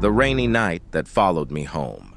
The rainy night that followed me home.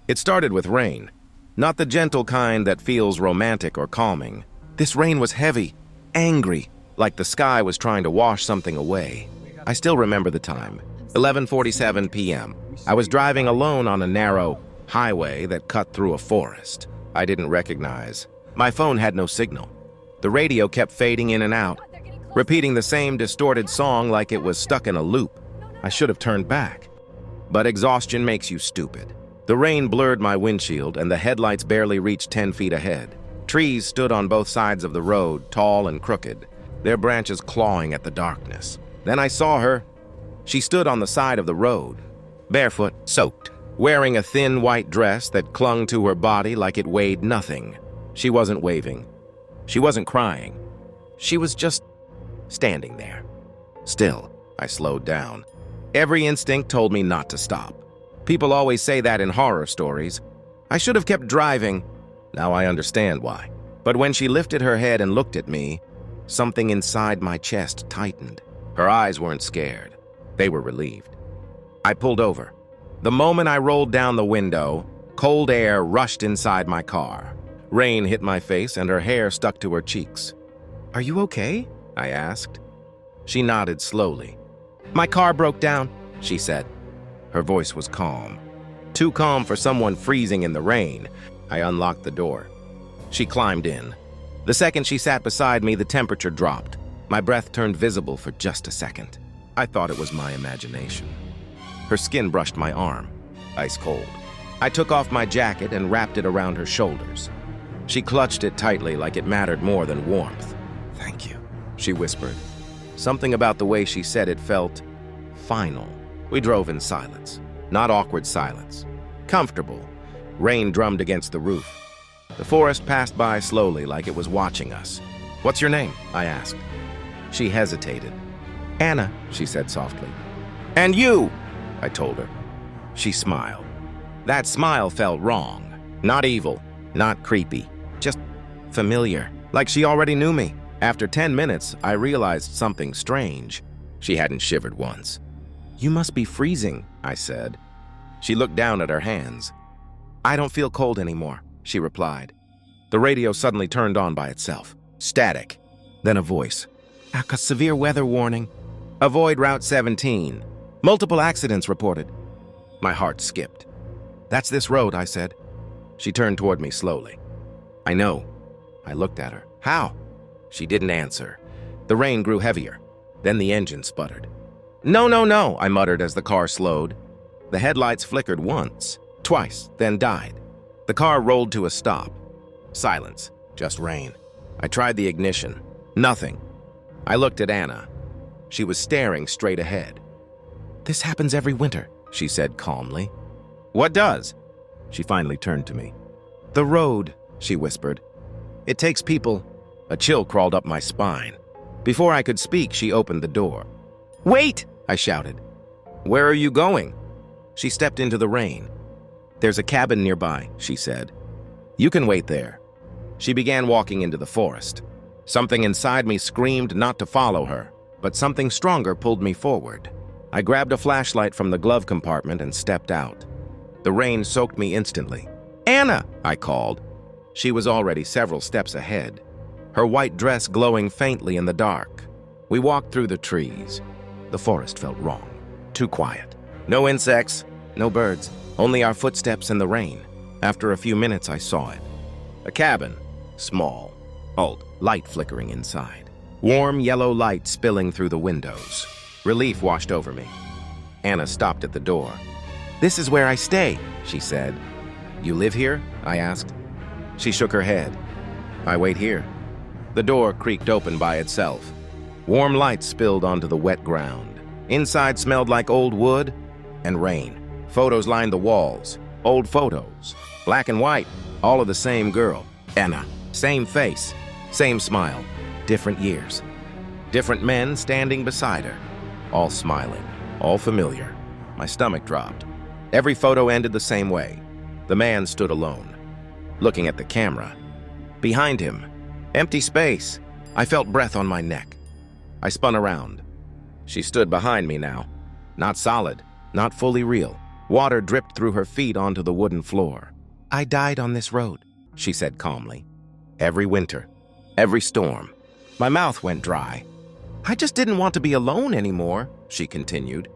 It started with rain, not the gentle kind that feels romantic or calming. This rain was heavy, angry, like the sky was trying to wash something away. I still remember the time, 11:47 p.m. I was driving alone on a narrow highway that cut through a forest I didn't recognize. My phone had no signal. The radio kept fading in and out, repeating the same distorted song like it was stuck in a loop. I should have turned back. But exhaustion makes you stupid. The rain blurred my windshield and the headlights barely reached 10 feet ahead. Trees stood on both sides of the road, tall and crooked, their branches clawing at the darkness. Then I saw her. She stood on the side of the road, barefoot, soaked, wearing a thin white dress that clung to her body like it weighed nothing. She wasn't waving. She wasn't crying. She was just standing there. Still, I slowed down. Every instinct told me not to stop. People always say that in horror stories. I should have kept driving. Now I understand why. But when she lifted her head and looked at me, something inside my chest tightened. Her eyes weren't scared. They were relieved. I pulled over. The moment I rolled down the window, cold air rushed inside my car. Rain hit my face and her hair stuck to her cheeks. "Are you okay?" I asked. She nodded slowly. "My car broke down," she said. Her voice was calm. Too calm for someone freezing in the rain. I unlocked the door. She climbed in. The second she sat beside me, the temperature dropped. My breath turned visible for just a second. I thought it was my imagination. Her skin brushed my arm, ice cold. I took off my jacket and wrapped it around her shoulders. She clutched it tightly like it mattered more than warmth. "Thank you," she whispered. Something about the way she said it felt final. We drove in silence. Not awkward silence. Comfortable. Rain drummed against the roof. The forest passed by slowly like it was watching us. "What's your name?" I asked. She hesitated. "Anna," she said softly. "And you?" I told her. She smiled. That smile felt wrong. Not evil, not creepy, just familiar, like she already knew me. After 10 minutes, I realized something strange. She hadn't shivered once. "You must be freezing," I said. She looked down at her hands. "I don't feel cold anymore," she replied. The radio suddenly turned on by itself. Static. Then a voice. "A severe weather warning. Avoid Route 17. Multiple accidents reported." My heart skipped. "That's this road," I said. She turned toward me slowly. "I know." I looked at her. "How?" She didn't answer. The rain grew heavier. Then the engine sputtered. "No, no, no," I muttered as the car slowed. The headlights flickered once, twice, then died. The car rolled to a stop. Silence, just rain. I tried the ignition. Nothing. I looked at Anna. She was staring straight ahead. "This happens every winter," she said calmly. "What does?" She finally turned to me. "The road," she whispered. "It takes people." A chill crawled up my spine. Before I could speak, she opened the door. "Wait!" I shouted. "Where are you going?" She stepped into the rain. "There's a cabin nearby," she said. "You can wait there." She began walking into the forest. Something inside me screamed not to follow her, but something stronger pulled me forward. I grabbed a flashlight from the glove compartment and stepped out. The rain soaked me instantly. "Anna!" I called. She was already several steps ahead, her white dress glowing faintly in the dark. We walked through the trees. The forest felt wrong. Too quiet. No insects, no birds, only our footsteps in the rain. After a few minutes, I saw it. A cabin, small, old, light flickering inside. Warm yellow light spilling through the windows. Relief washed over me. Anna stopped at the door. "This is where I stay," she said. "You live here?" I asked. She shook her head. "I wait here." The door creaked open by itself. Warm light spilled onto the wet ground. Inside smelled like old wood and rain. Photos lined the walls. Old photos. Black and white. All of the same girl. Anna. Same face. Same smile. Different years. Different men standing beside her. All smiling. All familiar. My stomach dropped. Every photo ended the same way. The man stood alone, looking at the camera. Behind him, empty space. I felt breath on my neck. I spun around. She stood behind me now. Not solid, not fully real. Water dripped through her feet onto the wooden floor. "I died on this road," she said calmly. "Every winter, every storm." My mouth went dry. "I just didn't want to be alone anymore," she continued.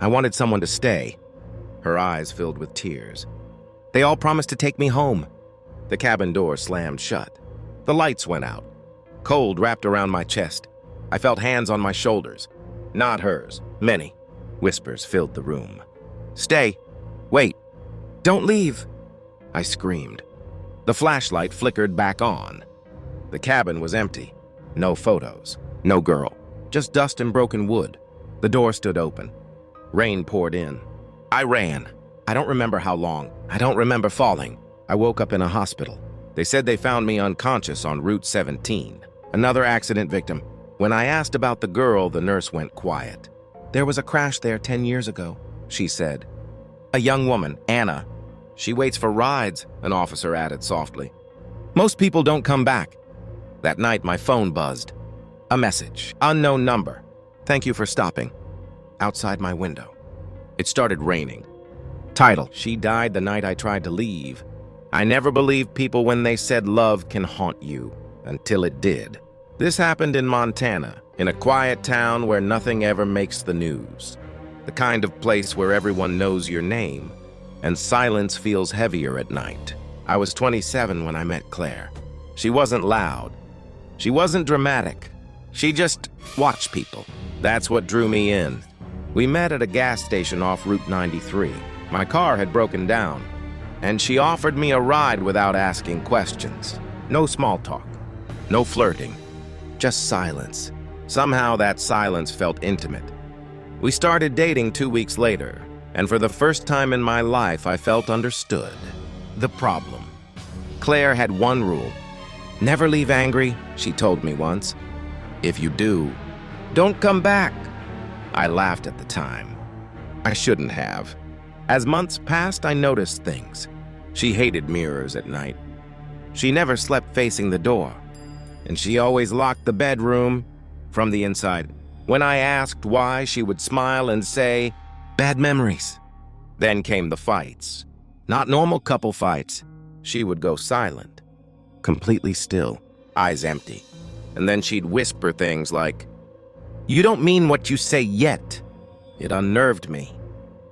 "I wanted someone to stay." Her eyes filled with tears. "They all promised to take me home." The cabin door slammed shut. The lights went out. Cold wrapped around my chest. I felt hands on my shoulders. Not hers. Many. Whispers filled the room. "Stay. Wait. Don't leave," I screamed. The flashlight flickered back on. The cabin was empty. No photos. No girl. Just dust and broken wood. The door stood open. Rain poured in. I ran. I don't remember how long. I don't remember falling. I woke up in a hospital. They said they found me unconscious on Route 17. Another accident victim. When I asked about the girl, the nurse went quiet. "There was a crash there 10 years ago," she said. "A young woman, Anna. She waits for rides," an officer added softly. "Most people don't come back." That night, my phone buzzed. A message. Unknown number. "Thank you for stopping." Outside my window. It started raining. Title. She died the night I tried to leave. I never believed people when they said love can haunt you, until it did. This happened in Montana, in a quiet town where nothing ever makes the news. The kind of place where everyone knows your name, and silence feels heavier at night. I was 27 when I met Claire. She wasn't loud. She wasn't dramatic. She just watched people. That's what drew me in. We met at a gas station off Route 93. My car had broken down, and she offered me a ride without asking questions. No small talk, no flirting, just silence. Somehow that silence felt intimate. We started dating 2 weeks later, and for the first time in my life, I felt understood. The problem. Claire had one rule. "Never leave angry," she told me once. "If you do, don't come back." I laughed at the time. I shouldn't have. As months passed, I noticed things. She hated mirrors at night. She never slept facing the door, and she always locked the bedroom from the inside. When I asked why, she would smile and say, "Bad memories." Then came the fights. Not normal couple fights. She would go silent, completely still, eyes empty. And then she'd whisper things like, "You don't mean what you say yet." It unnerved me.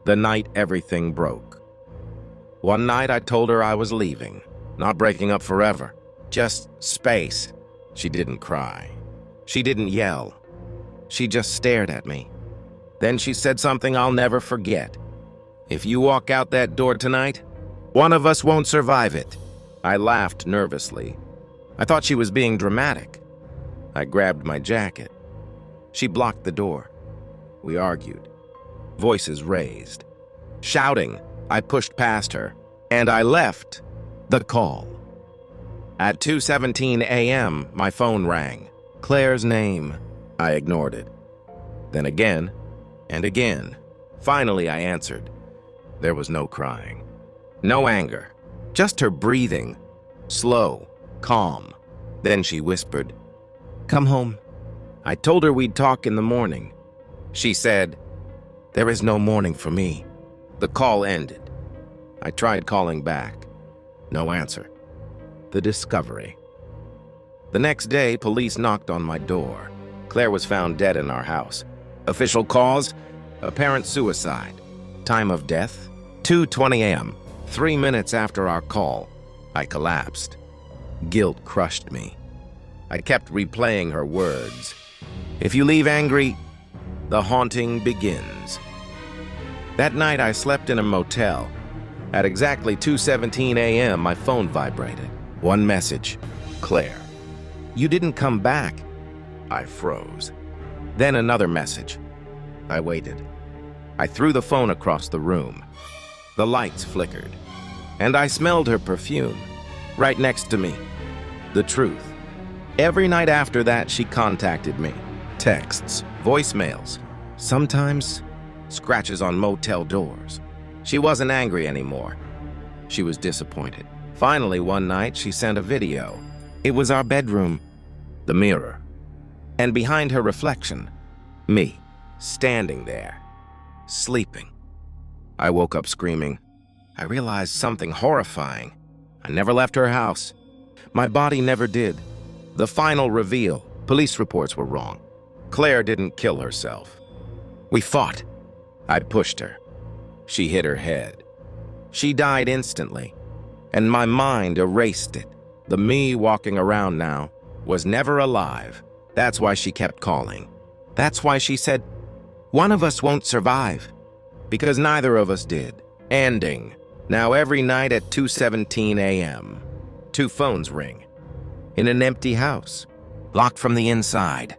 The night everything broke. One night I told her I was leaving, not breaking up forever, just space. She didn't cry. She didn't yell. She just stared at me. Then she said something I'll never forget. "If you walk out that door tonight, one of us won't survive it." I laughed nervously. I thought she was being dramatic. I grabbed my jacket. She blocked the door. We argued. Voices raised. Shouting, I pushed past her, and I left the call. At 2:17 a.m., my phone rang. Claire's name. I ignored it. Then again, and again. Finally, I answered. There was no crying. No anger. Just her breathing. Slow, calm. Then she whispered, "Come home." I told her we'd talk in the morning. She said, "There is no morning for me." The call ended. I tried calling back. No answer. The discovery. The next day, police knocked on my door. Claire was found dead in our house. Official cause? Apparent suicide. Time of death? 2:20 a.m. 3 minutes after our call, I collapsed. Guilt crushed me. I kept replaying her words. "If you leave angry, the haunting begins." That night, I slept in a motel. At exactly 2:17 a.m., my phone vibrated. One message. Claire. "You didn't come back." I froze. Then another message. I waited. I threw the phone across the room. The lights flickered, and I smelled her perfume, right next to me. The truth. Every night after that, she contacted me. Texts, voicemails, sometimes scratches on motel doors. She wasn't angry anymore. She was disappointed. Finally, one night, she sent a video. It was our bedroom, the mirror, and behind her reflection, me, standing there, sleeping. I woke up screaming. I realized something horrifying. I never left her house. My body never did. The final reveal: police reports were wrong. Claire didn't kill herself. We fought. I pushed her. She hit her head. She died instantly, and my mind erased it. The me walking around now was never alive. That's why she kept calling. That's why she said, "One of us won't survive." Because neither of us did. Ending. Now every night at 2:17 a.m., 2 phones ring. In an empty house, locked from the inside.